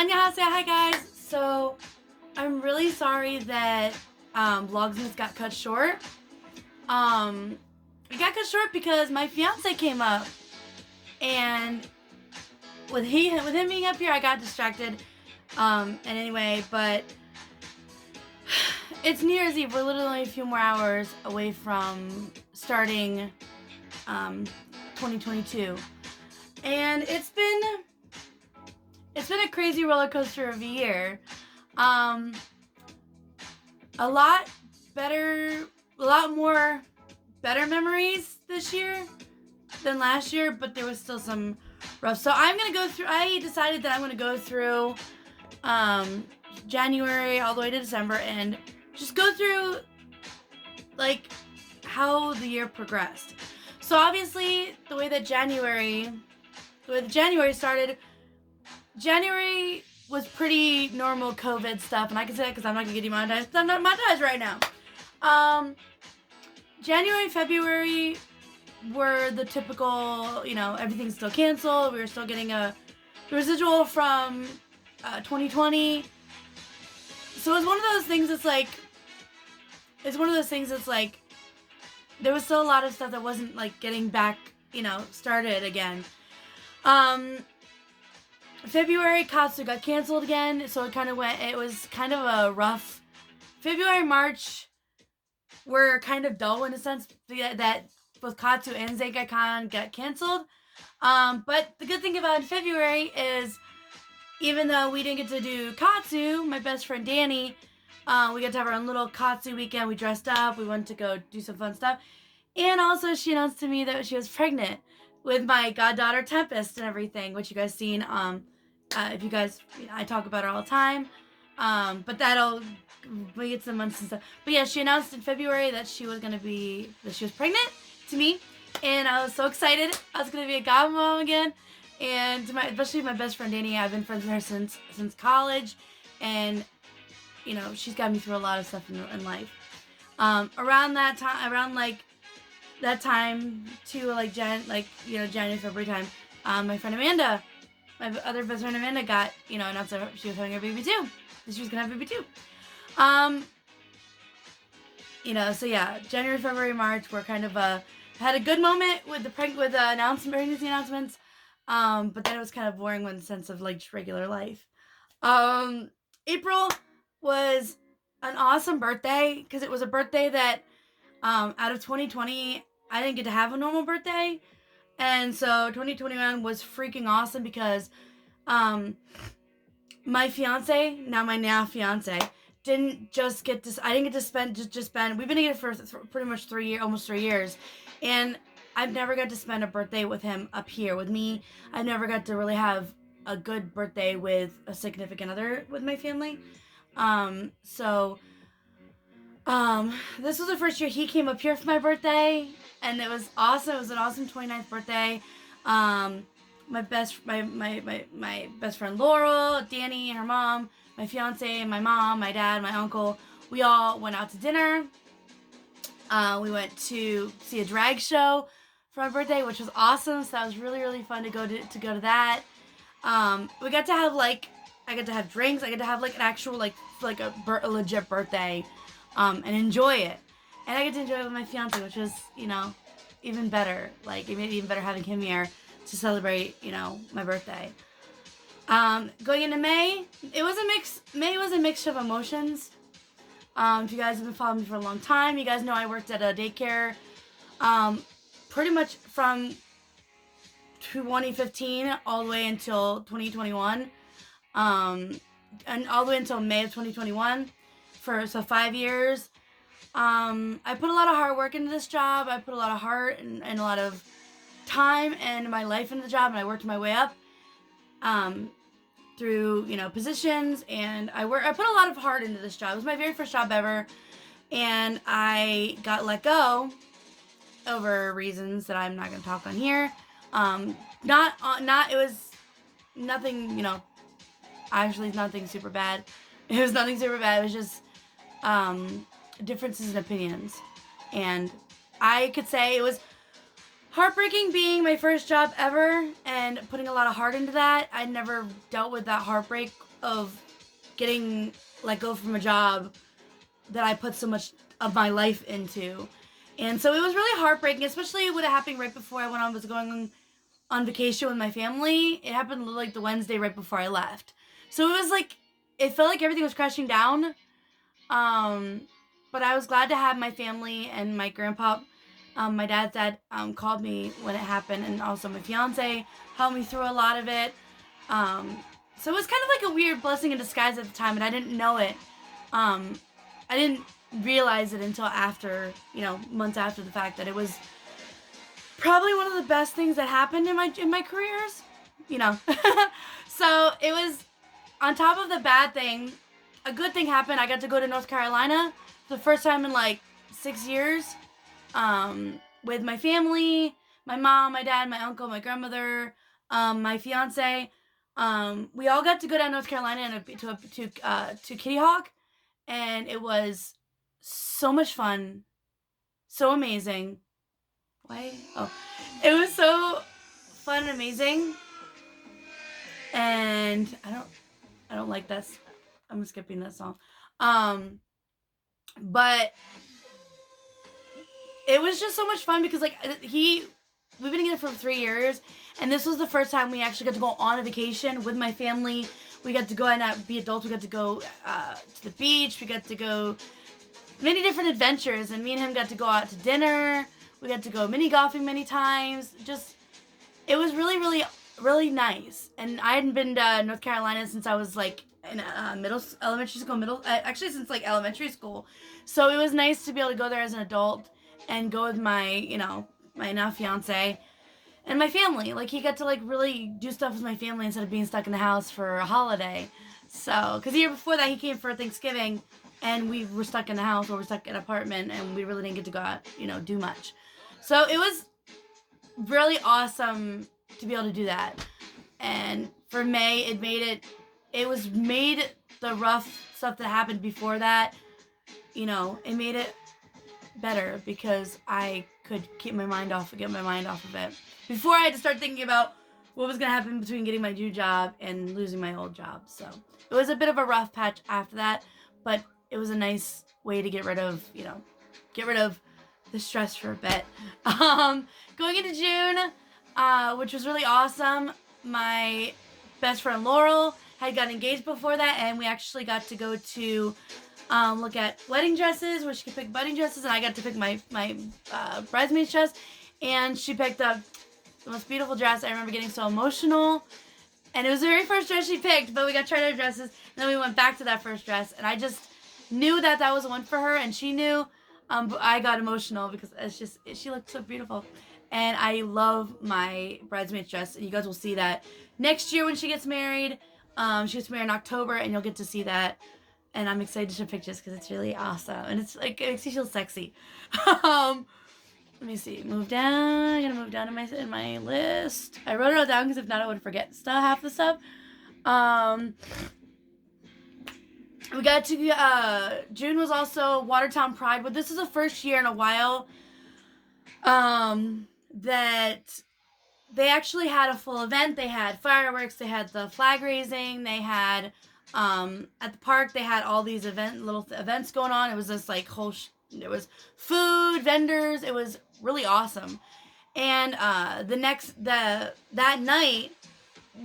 Annyeonghaseyo, hi guys. So I'm really sorry that Vlogmas got cut short. It got cut short because my fiance came up, and with him being up here, I got distracted. And anyway, but it's New Year's Eve. We're literally a few more hours away from starting 2022, and it's been a crazy roller coaster of a year. A lot more better memories this year than last year, but there was still some rough. So I decided that I'm gonna go through January all the way to December and just go through like how the year progressed. So obviously the way that January started, January was pretty normal COVID stuff, and I can say that because I'm not gonna get demonetized. I'm not monetized right now. January and February were the typical, everything's still canceled. We were still getting a residual from 2020. So it's one of those things that's like, there was still a lot of stuff that wasn't like getting back, started again. February, Katsu got canceled again, so it was kind of a rough. February, March were kind of dull in a sense that both Katsu and Zenkai-Con got canceled. But the good thing about February is, even though we didn't get to do Katsu, my best friend Danny, we got to have our own little Katsu weekend. We dressed up, we went to go do some fun stuff. And also she announced to me that she was pregnant with my goddaughter Tempest and everything, which you guys seen. If you guys, I talk about her all the time. But we get some months and stuff. But yeah, she announced in February that she was pregnant to me, and I was so excited. I was gonna be a godmom again, and especially my best friend Danny. I've been friends with her since college, and she's got me through a lot of stuff in life. Around that time to January, February time, my friend Amanda, my other best friend Amanda, got announced that she was having her baby too. That she was gonna have a baby too. So yeah, January, February, March were kind of had a good moment with pregnancy announcements. But then it was kind of boring in the sense of like regular life. April was an awesome birthday because it was a birthday that out of 2020 I didn't get to have a normal birthday, and so 2021 was freaking awesome because my fiance, my fiance, didn't get to spend. We've been together for pretty much almost 3 years, and I've never got to spend a birthday with him up here with me. I've never got to really have a good birthday with a significant other with my family. This was the first year he came up here for my birthday, and it was awesome. It was an awesome 29th birthday. My best friend Laurel, Danny, and her mom, my fiance, my mom, my dad, my uncle, we all went out to dinner. We went to see a drag show for my birthday, which was awesome. So that was really, really fun to go to that. We got to have I got to have drinks. I got to have an actual a legit birthday, and enjoy it. And I get to enjoy it with my fiance, which was even better. It made it even better having him here to celebrate my birthday. Going into May, it was a mix. May was a mixture of emotions. If you guys have been following me for a long time, you guys know I worked at a daycare pretty much from 2015 all the way until 2021, and all the way until May of 2021, for 5 years. I put a lot of hard work into this job. I put a lot of heart and a lot of time and my life into the job, and I worked my way up through positions, and I put a lot of heart into this job. It was my very first job ever, and I got let go over reasons that I'm not going to talk on here. It was nothing, actually nothing super bad. It was nothing super bad. It was just differences in opinions, and I could say it was Heartbreaking being my first job ever and putting a lot of heart into that. I never dealt with that heartbreak of getting let go from a job that I put so much of my life into. And so it was really heartbreaking, especially with it happening right before I was going on vacation with my family. It happened like the Wednesday right before I left. So it was like, it felt like everything was crashing down. But I was glad to have my family and my grandpa, my dad's dad, called me when it happened, and also my fiance helped me through a lot of it. So it was kind of like a weird blessing in disguise at the time, and I didn't know it. I didn't realize it until after, months after the fact, that it was probably one of the best things that happened in my careers, So it was, on top of the bad thing, a good thing happened. I got to go to North Carolina for the first time in like 6 years, with my family, my mom, my dad, my uncle, my grandmother, my fiance. We all got to go down North Carolina to Kitty Hawk, and it was so much fun, so amazing. Why? Oh, it was so fun and amazing, and I don't like this. I'm skipping that song. But it was just so much fun because we've been together for 3 years, and this was the first time we actually got to go on a vacation with my family. We got to go and be adults. We got to go to the beach. We got to go many different adventures, and me and him got to go out to dinner. We got to go mini golfing many times. It was really, really, really nice. And I hadn't been to North Carolina since I was like in elementary school, actually since like elementary school. So it was nice to be able to go there as an adult and go with my, my now fiance and my family. Like, he got to like really do stuff with my family instead of being stuck in the house for a holiday. So, because the year before that he came for Thanksgiving, and we were stuck in the house, or we're stuck in an apartment, and we really didn't get to go out, do much. So it was really awesome to be able to do that. And for May, it made the rough stuff that happened before that, it made it better because I could get my mind off of it. Before, I had to start thinking about what was going to happen between getting my new job and losing my old job. So it was a bit of a rough patch after that, but it was a nice way to get rid of the stress for a bit. Going into June, which was really awesome. My best friend Laurel had got engaged before that, and we actually got to go to look at wedding dresses, where she could pick wedding dresses, and I got to pick my bridesmaids dress, and she picked up the most beautiful dress. I remember getting so emotional, and it was the very first dress she picked, but we got tried our dresses, and then we went back to that first dress, and I just knew that was one for her, and she knew. But I got emotional because she looked so beautiful. And I love my bridesmaid's dress. And you guys will see that next year when she gets married. She gets married in October, and you'll get to see that. And I'm excited to show pictures because it's really awesome. And it's like, it makes me feel sexy. Let me see. Move down. I'm going to move down in my list. I wrote it all down because if not, I would forget half the stuff. We got to, June was also Watertown Pride, but this is the first year in a while that they actually had a full event. They had fireworks, they had the flag raising, they had, at the park, they had all these little events going on. It was this like there was food, vendors. It was really awesome. And that night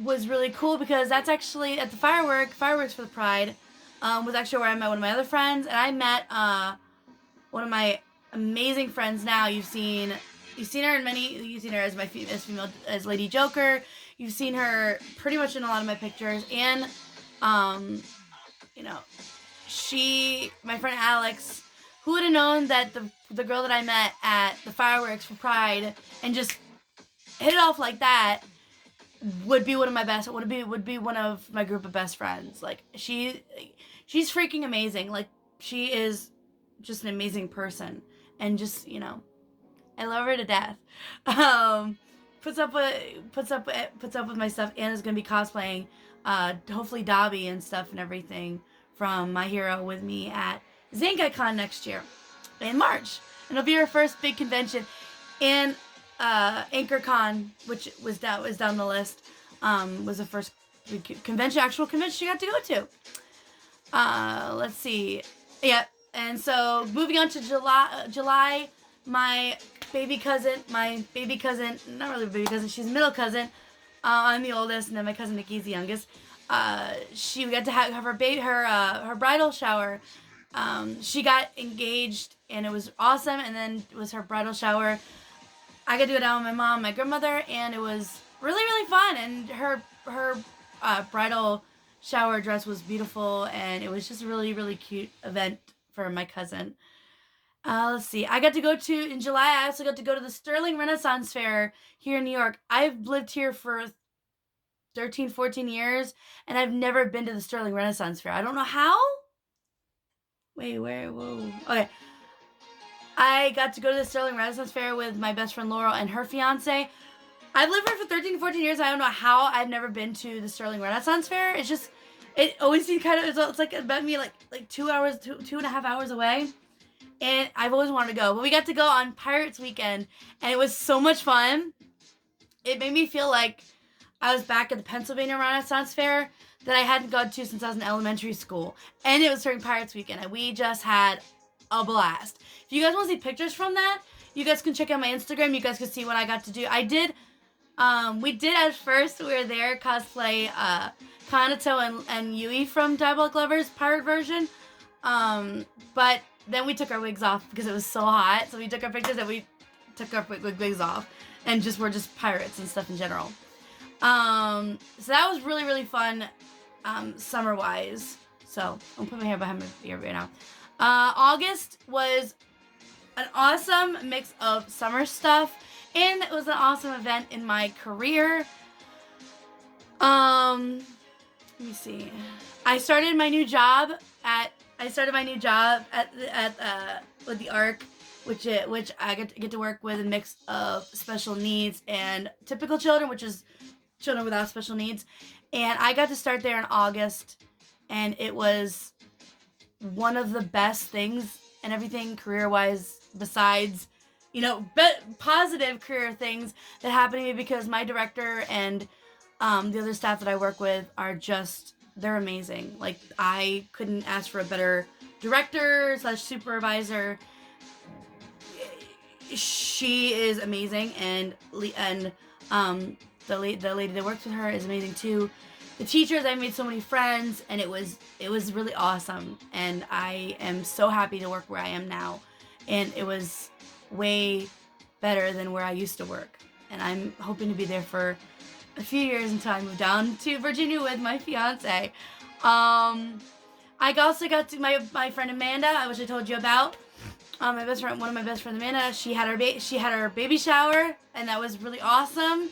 was really cool because that's actually at the fireworks for the Pride. Was actually where I met one of my other friends, and I met one of my amazing friends. Now you've seen her as as Lady Joker. You've seen her pretty much in a lot of my pictures, and my friend Alex, who would have known that the girl that I met at the fireworks for Pride and just hit it off like that would be one of my group of best friends. Like, she's freaking amazing. Like, she is just an amazing person, and just, I love her to death. Puts up with my stuff. Anna's gonna be cosplaying, hopefully Dobby and stuff and everything from My Hero with me at ZangiCon next year in March. And it'll be her first big convention. And AnchorCon, which was down the list, was the first actual convention she got to go to. Let's see. Yeah, and so moving on to July, my baby cousin, not really baby cousin, she's middle cousin. I'm the oldest, and then my cousin Nikki's the youngest. She got to have her bridal shower. She got engaged, and it was awesome. And then it was her bridal shower. I got to go down with my mom, my grandmother, and it was really, really fun. And her bridal shower dress was beautiful, and it was just a really, really cute event for my cousin. Let's see. In July, I also got to go to the Sterling Renaissance Fair here in New York. I've lived here for 13, 14 years, and I've never been to the Sterling Renaissance Fair. I don't know how. Wait, where? Whoa. Okay. I got to go to the Sterling Renaissance Fair with my best friend Laurel and her fiance. I've lived here for 13, 14 years. I don't know how I've never been to the Sterling Renaissance Fair. It's just, it always seems it's like about me like 2 hours, 2.5 hours away. And I've always wanted to go. But we got to go on Pirates Weekend, and it was so much fun. It made me feel like I was back at the Pennsylvania Renaissance Fair that I hadn't gone to since I was in elementary school. And it was during Pirates Weekend, and we just had a blast. If you guys want to see pictures from that, you guys can check out my Instagram. You guys can see what I got to do. We did at first, we were there, cosplay Kanato and Yui from Diabolic Lovers pirate version. But then we took our wigs off because it was so hot. So we took our pictures and we took our wigs off. And we're just pirates and stuff in general. So that was really, really fun, summer-wise. So, I'm putting my hair behind my ear right now. August was an awesome mix of summer stuff. And it was an awesome event in my career. Let me see. I started my new job with the ARC, which I get to work with a mix of special needs and typical children, which is children without special needs. And I got to start there in August, and it was one of the best things and everything career-wise, besides, positive career things that happened to me, because my director and the other staff that I work with they're amazing. Like, I couldn't ask for a better director/supervisor. She is amazing, and the lady that works with her is amazing too. The teachers, I made so many friends, and it was really awesome. And I am so happy to work where I am now, and it was way better than where I used to work. And I'm hoping to be there for a few years until I move down to Virginia with my fiance. I also got to my friend Amanda, which I told you about. One of my best friends, Amanda, she had her baby shower, and that was really awesome.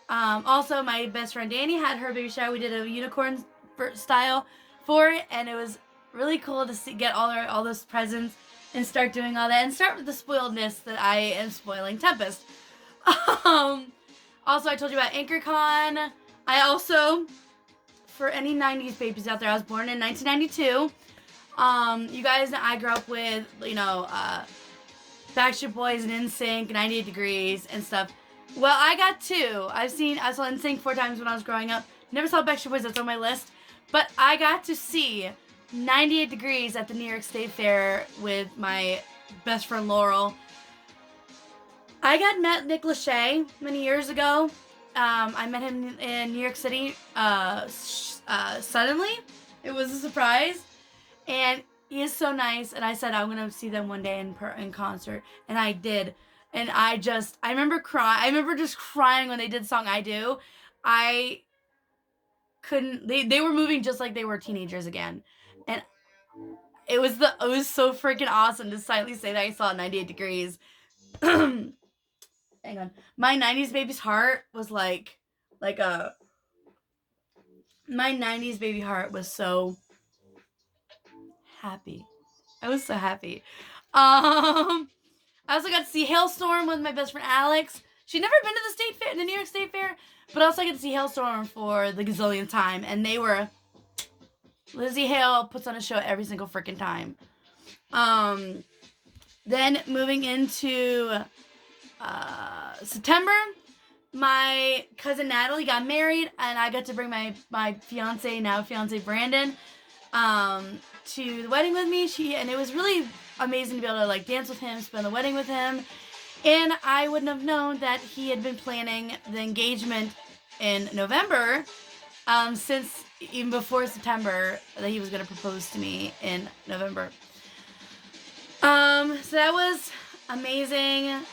Also, my best friend Danny had her baby shower. We did a unicorn style for it, and it was really cool to get all those presents and start doing all that, and start with the spoiledness that I am spoiling Tempest. Also, I told you about AnchorCon. I also, for any 90s babies out there, I was born in 1992. You guys, I grew up with, Backstreet Boys and NSYNC, 98 Degrees and stuff. Well, I got two. I saw NSYNC 4 times when I was growing up. Never saw Backstreet Boys, that's on my list. But I got to see 98 Degrees at the New York State Fair with my best friend Laurel. I met Nick Lachey many years ago. I met him in New York City suddenly. It was a surprise. And he is so nice. And I said I'm going to see them one day in concert. And I did. And I remember crying. I remember just crying when they did the song I Do. I couldn't. They were moving just like they were teenagers again. And it was so freaking awesome to silently say that I saw 98 Degrees. Hang on. My 90s baby's heart was my 90s baby heart was so happy. I was so happy. I also got to see Hailstorm with my best friend Alex. She'd never been to the New York State Fair, but also I got to see Hailstorm for the gazillionth time, and Lizzie Hale puts on a show every single freaking time. Then moving into September, my cousin Natalie got married, and I got to bring my fiance, now fiance Brandon, to the wedding with me. And it was really amazing to be able to like dance with him, spend the wedding with him. And I wouldn't have known that he had been planning the engagement in November, since even before September, that he was going to propose to me in November. So that was amazing.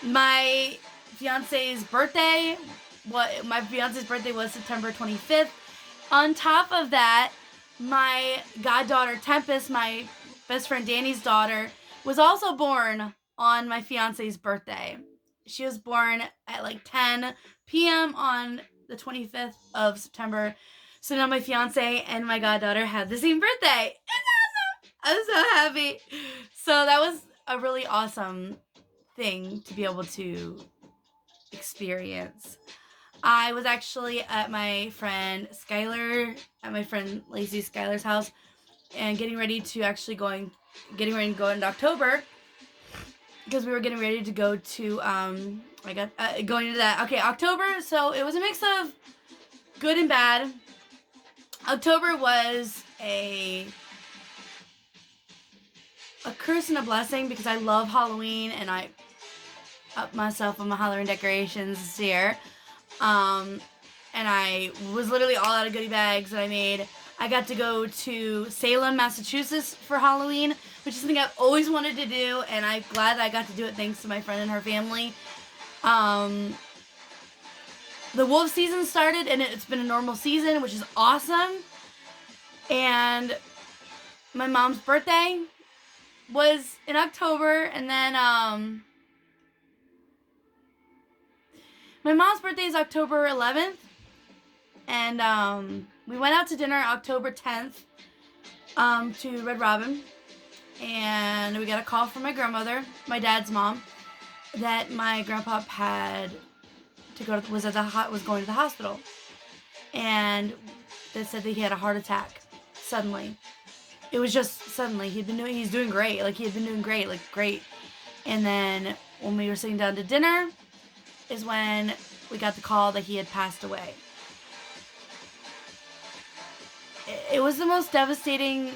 My fiance's birthday was September 25th. On top of that, my goddaughter Tempest, my best friend Danny's daughter, was also born on my fiance's birthday. She was born at like 10 p.m. on the 25th of September. So now my fiance and my goddaughter have the same birthday. It's awesome. I'm so happy. So that was a really awesome thing to be able to experience. I was actually at my friend Lacey Skylar's house, and getting ready to go into October, because we were getting ready to go to going into that. Okay, October. So it was a mix of good and bad. October was a curse and a blessing, because I love Halloween, and I up myself on my Halloween decorations this year. And I was literally all out of goodie bags that I made. I got to go to Salem, Massachusetts for Halloween, which is something I've always wanted to do, and I'm glad that I got to do it thanks to my friend and her family. The wolf season started, and it's been a normal season, which is awesome. And my mom's birthday was in October, and then my mom's birthday is October 11th, and we went out to dinner October 10th to Red Robin, and we got a call from my grandmother, my dad's mom, that my grandpa was going to the hospital, and they said that he had a heart attack suddenly. It was just suddenly. He's doing great. Like, he had been doing great, like great. And then when we were sitting down to dinner is when we got the call that he had passed away. It was the most devastating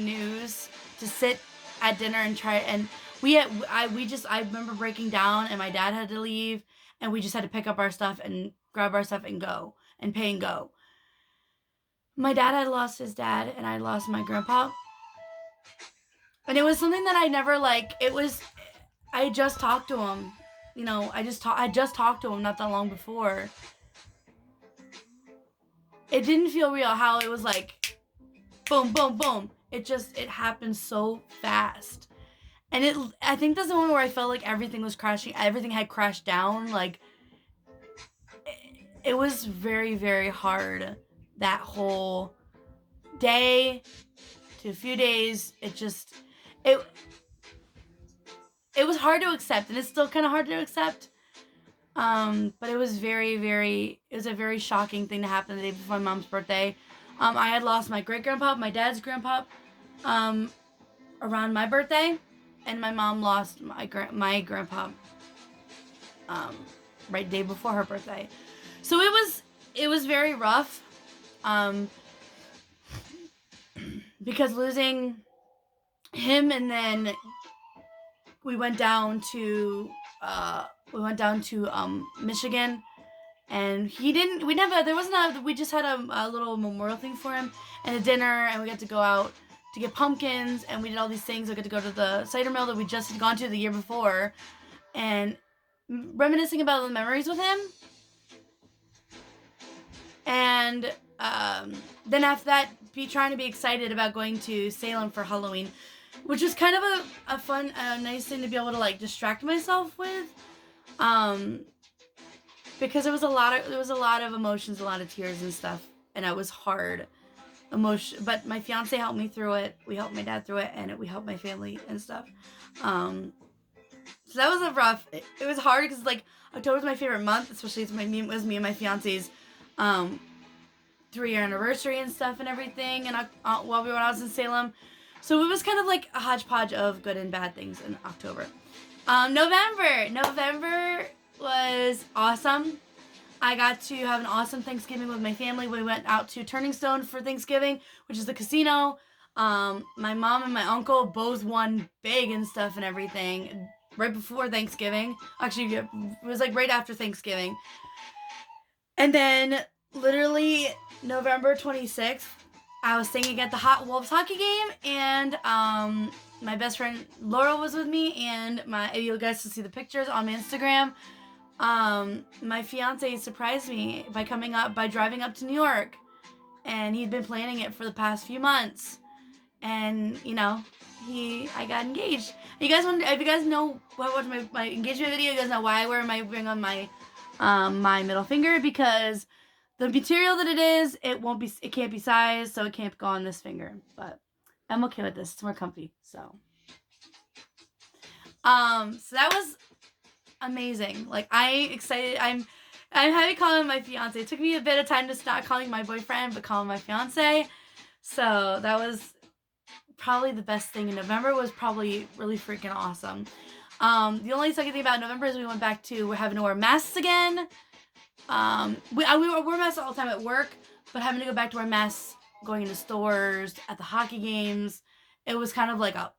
news to sit at dinner and try, and I remember breaking down, and my dad had to leave, and we just had to pick up our stuff and grab our stuff and go and pay and go. My dad had lost his dad, and I lost my grandpa. And it was something that I never, I just talked to him. You know, I just talked to him not that long before. It didn't feel real how it was like, boom, boom, boom. It happened so fast. And I think that's the one where I felt like everything had crashed down. Like, it was very, very hard. That whole day to a few days, it was hard to accept, and it's still kind of hard to accept. But it was a very shocking thing to happen the day before my mom's birthday. I had lost my great-grandpa, my dad's grandpa, around my birthday, and my mom lost my grandpa, right the day before her birthday. So it was very rough. Because losing him, and then we went down to Michigan, and we just had a little memorial thing for him and a dinner, and we got to go out to get pumpkins, and we did all these things. We got to go to the cider mill that we just had gone to the year before, and reminiscing about the memories with him. And then after that, trying to be excited about going to Salem for Halloween, which was kind of a fun, nice thing to be able to like distract myself with, because there was a lot of emotions, a lot of tears and stuff, and it was hard emotion. But my fiance helped me through it. We helped my dad through it, and we helped my family and stuff. So that was it was hard, because like October's my favorite month, especially it was me and my fiance's 3-year anniversary and stuff and everything, and while we were out in Salem. So it was kind of like a hodgepodge of good and bad things in October. November was awesome. I got to have an awesome Thanksgiving with my family. We went out to Turning Stone for Thanksgiving, which is the casino. My mom and my uncle both won big and stuff and everything right before Thanksgiving. Actually, it was like right after Thanksgiving. And then literally November 26th, I was singing at the Hot Wolves hockey game, and my best friend Laura was with me, and you guys can see the pictures on my Instagram. My fiance surprised me by driving up to New York, and he'd been planning it for the past few months, and I got engaged. If you guys know watch my engagement video, you guys know why I wear my ring on my my middle finger, because the material that it is, it can't be sized, so it can't go on this finger, but I'm okay with this. It's more comfy, so that was amazing. Like, I'm happy calling my fiance. It took me a bit of time to stop calling my boyfriend, but calling my fiance. So that was probably the best thing in November. Was probably really freaking awesome. The only second thing about November is we're having to wear masks again. We wear masks all the time at work, but having to go back to wear masks going into stores, at the hockey games, it was kind of like a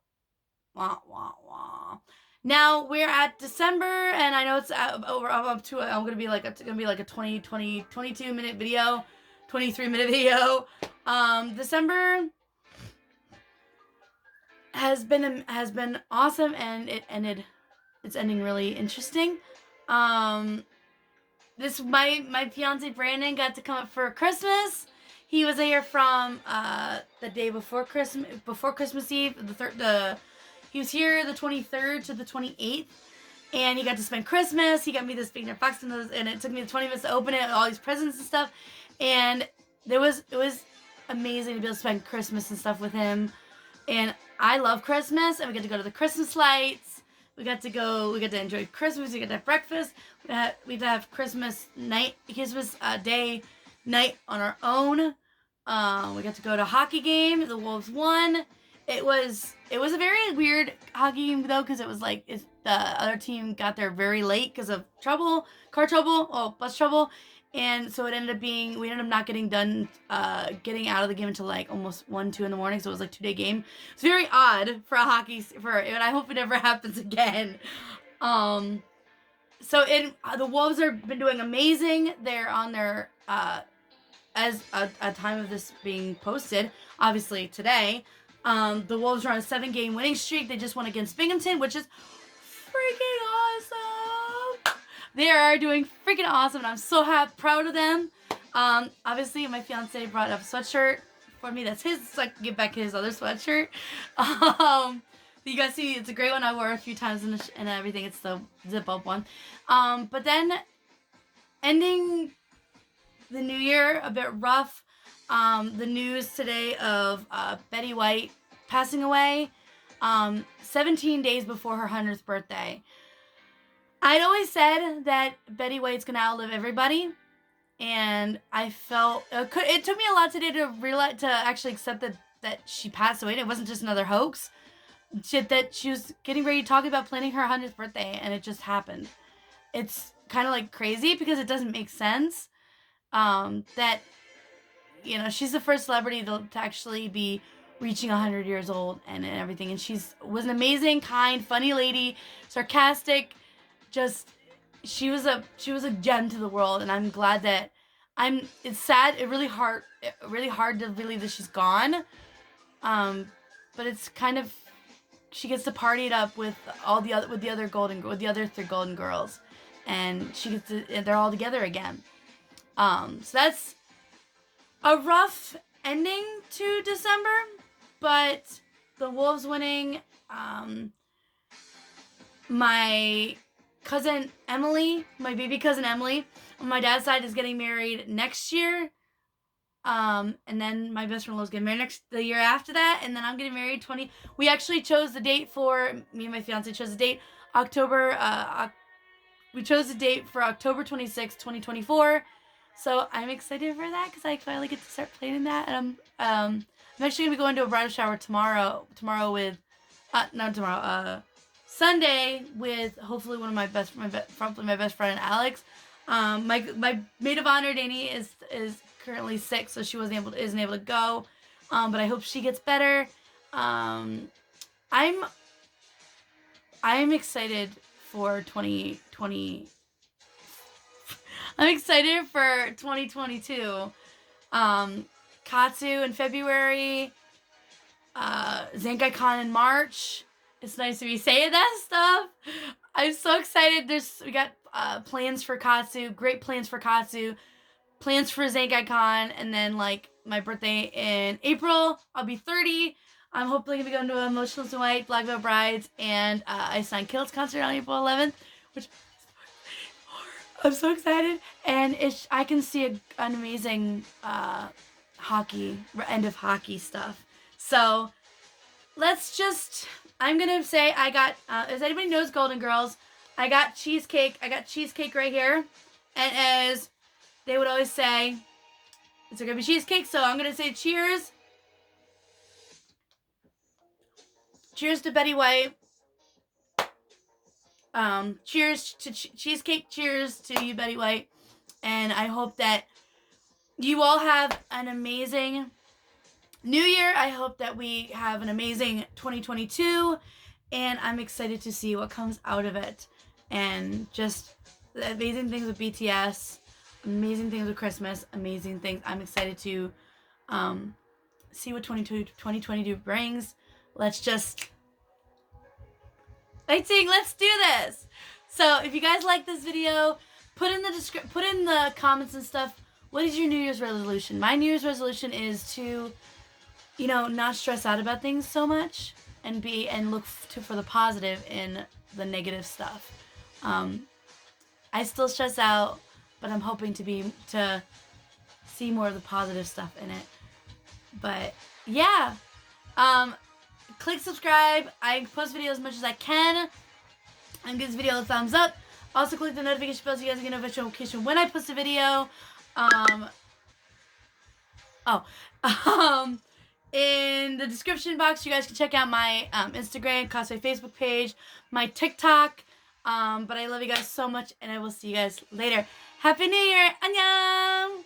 wah wah wah. Now we're at December, and I know it's up to I'm gonna be like a 22 minute video, 23-minute video. December has been awesome, and it's ending really interesting. My fiance Brandon got to come up for Christmas. He was here from the day before Christmas Eve, he was here the 23rd to the 28th, and he got to spend Christmas. He got me this big box, and it took me 20 minutes to open it, all these presents and stuff, and it was amazing to be able to spend Christmas and stuff with him. And I love Christmas, and we got to go to the Christmas lights. We got to enjoy Christmas. We got to have breakfast. We got to have Christmas day night on our own. We got to go to a hockey game. The Wolves won. It was a very weird hockey game, though, because it was like the other team got there very late because of bus trouble, and so we ended up not getting done getting out of the game until like almost 1-2 in the morning. So it was like a 2-day game. It's very odd for and I hope it never happens again. The Wolves have been doing amazing. They're on their as a time of this being posted, obviously today. The Wolves are on a 7-game winning streak. They just won against Binghamton, which is freaking awesome. They are doing freaking awesome, and I'm so proud of them. Obviously, my fiance brought up a sweatshirt for me. That's his, so I can get back his other sweatshirt. You guys see, it's a great one. I wore a few times and everything. It's the zip-up one. But then ending the new year a bit rough. The news today of Betty White passing away 17 days before her 100th birthday. I'd always said that Betty White's going to outlive everybody, and I felt it took me a lot today to actually accept that she passed away. It wasn't just another hoax. That she was getting ready to talk about planning her 100th birthday, and it just happened. It's kind of like crazy because it doesn't make sense. That she's the first celebrity to actually be reaching 100 years old and everything, and was an amazing, kind, funny lady, sarcastic. She was a gem to the world, and I'm glad that it's sad. It's really hard to believe that she's gone. But it's kind of, she gets to party it up with the other 3 Golden Girls, and they're all together again. So that's a rough ending to December, but the Wolves winning. My cousin Emily, my baby cousin Emily, on my dad's side, is getting married next year. And then my best friend Lo's getting married the year after that, and then I'm getting married we actually chose the date me and my fiance chose the date we chose the date for October 26th, 2024. So I'm excited for that because I finally get to start playing in that. And I'm actually gonna be going to a bridal shower tomorrow. Tomorrow with, not tomorrow. Sunday with hopefully one of probably my best friend Alex. My maid of honor Dani is currently sick, so she isn't able to go. But I hope she gets better. I'm excited for 2020. I'm excited for 2022. Katsu in February. ZenkaiCon in March. It's nice to be saying that stuff. I'm so excited. We got plans for Katsu. Great plans for Katsu. Plans for ZenkaiCon. And then, like, my birthday in April. I'll be 30. I'm hopefully going to be going to Emotionless and White, Black Veil Brides, and Ice Nine Kills concert on April 11th, which I'm so excited. And I can see an amazing end of hockey stuff. So I'm going to say I got, as anybody knows Golden Girls, I got cheesecake. I got cheesecake right here. And as they would always say, it's going to be cheesecake. So I'm going to say cheers. Cheers to Betty White. Cheers to cheesecake. Cheers to you, Betty White. And I hope that you all have an amazing New Year. I hope that we have an amazing 2022. And I'm excited to see what comes out of it. And just the amazing things with BTS. Amazing things with Christmas. Amazing things. I'm excited to see what 2022 brings. Let's do this. So if you guys like this video, put in the comments and stuff, what is your New Year's resolution? My New Year's resolution is to, not stress out about things so much and look for the positive in the negative stuff. I still stress out, but I'm hoping to see more of the positive stuff in it. But yeah. Click subscribe. I post videos as much as I can. And give this video a thumbs up. Also click the notification bell so you guys get a notification when I post a video. In the description box, you guys can check out my Instagram, cosplay Facebook page, my TikTok. But I love you guys so much, and I will see you guys later. Happy New Year! Annyeong!